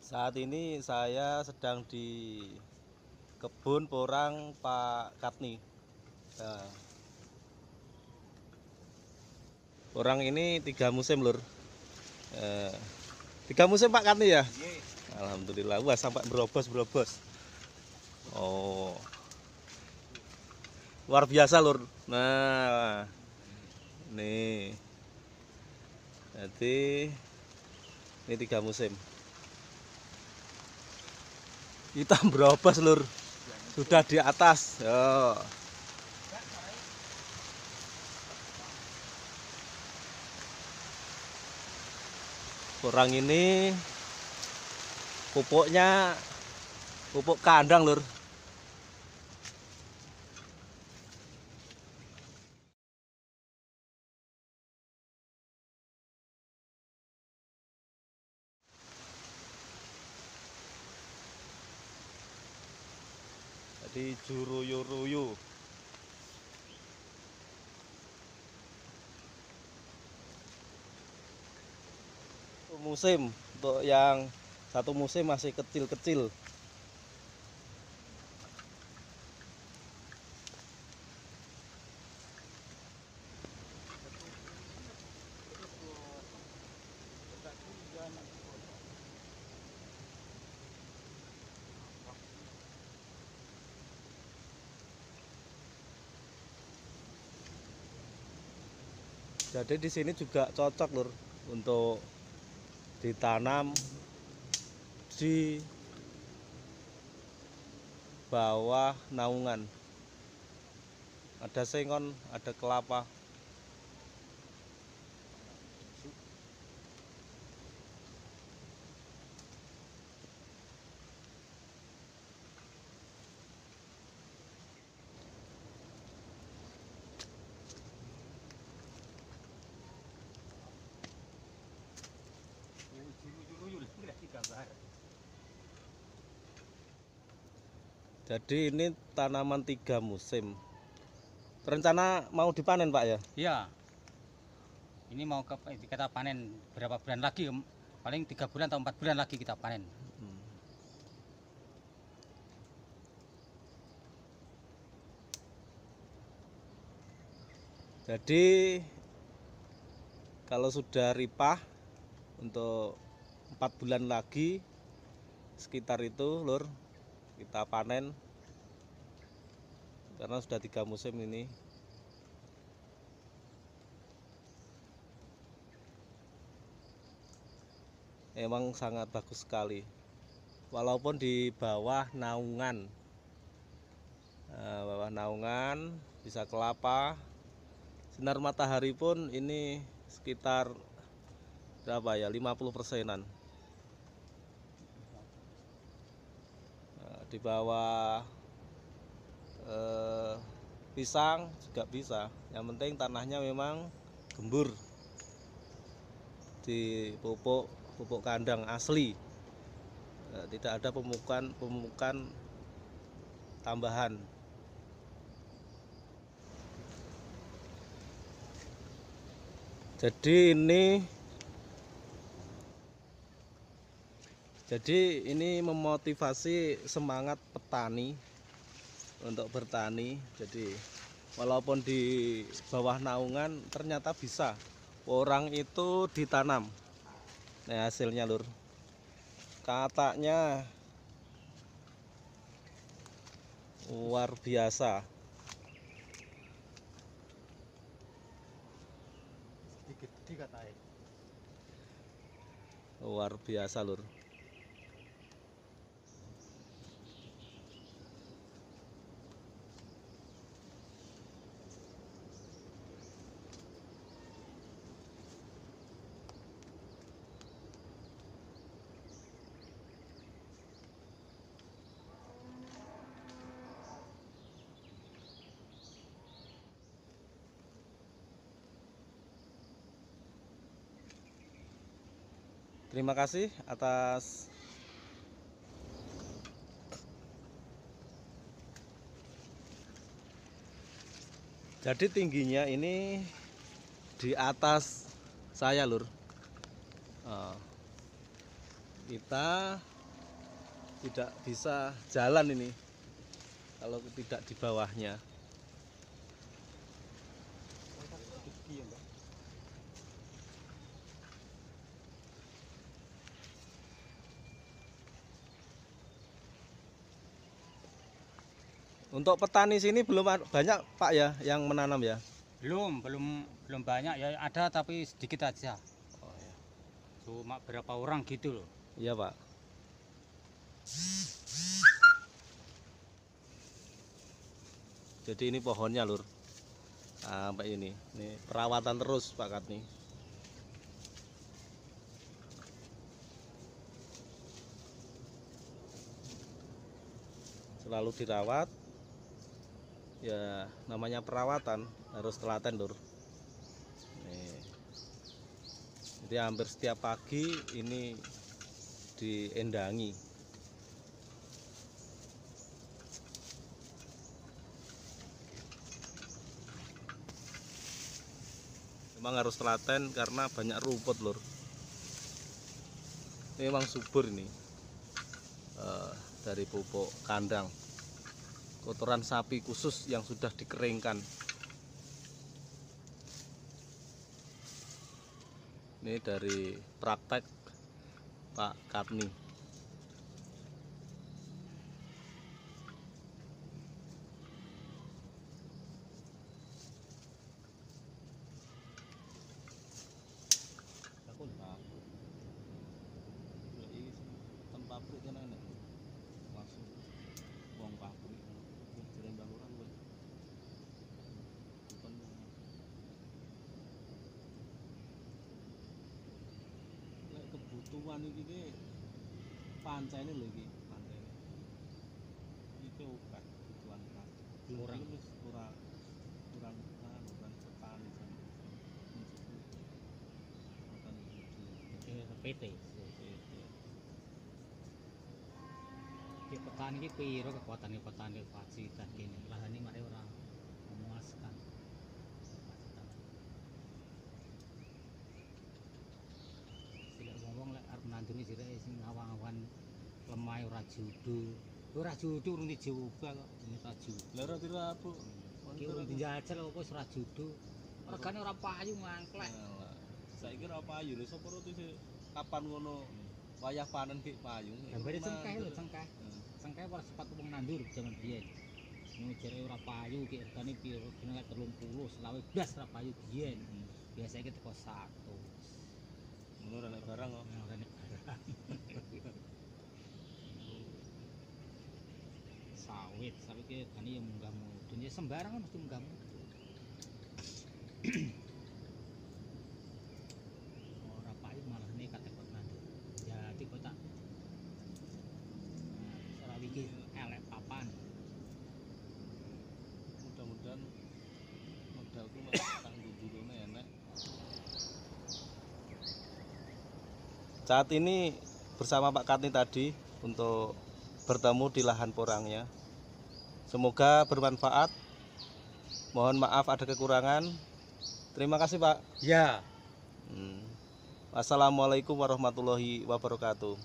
Saat ini saya sedang di kebun porang Pak Katni. Nah, porang ini 3 musim lur. 3 musim Pak Katni ya? Alhamdulillah. Wah, sampai berobos. Oh, luar biasa lur. Nah, nih. Jadi ini 3 musim. Kita berobos lur. Sudah di atas. Yo. Porang ini pupuknya pupuk kandang lur. Jadi juruyu-ruyu. Musim untuk yang 1 musim masih kecil-kecil. Jadi di sini juga cocok lur untuk ditanam di bawah naungan. Ada sengon, ada kelapa. Jadi ini tanaman 3 musim. Rencana mau dipanen Pak ya? Iya, ini mau kita panen berapa bulan lagi? Paling 3 bulan atau 4 bulan lagi kita panen. Jadi kalau sudah ripah untuk 4 bulan lagi sekitar itu lur, kita panen karena sudah 3 musim ini. Emang sangat bagus sekali walaupun di bawah naungan. Bawah naungan bisa kelapa, sinar matahari pun ini sekitar berapa ya, 50%-an. Di bawah pisang juga bisa, yang penting tanahnya memang gembur, di pupuk kandang asli, tidak ada pemupukan tambahan. Jadi ini memotivasi semangat petani untuk bertani. Jadi walaupun di bawah naungan ternyata bisa porang itu ditanam. Nah, hasilnya lur, katanya luar biasa. Luar biasa lur. Terima kasih atas jadi tingginya ini di atas saya lur. Kita tidak bisa jalan ini kalau tidak di bawahnya. Untuk petani sini belum banyak Pak ya yang menanam ya? Belum banyak ya, ada tapi sedikit aja. Oh, ya. Cuma berapa orang gitu loh. Iya Pak. Jadi ini pohonnya lur, sampai ini perawatan terus Pak Katni. Selalu dirawat, ya namanya perawatan harus telaten lur. Nih. Jadi hampir setiap pagi ini diendangi. Memang harus telaten karena banyak rumput lur. Ini memang subur ini, dari pupuk kandang, kotoran sapi khusus yang sudah dikeringkan. Ini dari praktek Pak Katni. Pabrik kan enak langsung buang pabrik jalan baluran gue bukan lek kebutuhan iki pancene lho iki pancene iki obat kebutuhan kurang kurang kurang kurang petani PT. Petani iki piro kekuatane petani fasilitas kene. Lahane mari ora memuaskan. Sila wong lek arep nanduri sireke sing awang-awan lemah ora judu. Ora judu urung dicoba kok ora judu. Lah ora pira Bu. Iki urung dijajal kok wis ora judu. Regane ora payu mangklek. Saiki ora payu lho sapa roti kapan ngono wayah panen ki payu. Gambare cengkeh lho cengkeh. Cengkeh ora sepatu wong nandur jaman biyen. Ngono jare ora payu ki regane piro? Regane 30, selawe blas ora payu biyen. Biasa iki teko 100. Ngono ora nek barang kok. Ora nek barang. Sawit ki regane ya munggah mudun. Ya sembarang mesti munggah mudun. Ora payu malah nek katekot nandur. Jadi kok tak iki elek papan. Mudah-mudahan modalku tak ndudurune enek. Saat ini bersama Pak Katni tadi untuk bertemu di lahan porangnya. Semoga bermanfaat. Mohon maaf ada kekurangan. Terima kasih Pak. Ya. Wassalamualaikum warahmatullahi wabarakatuh.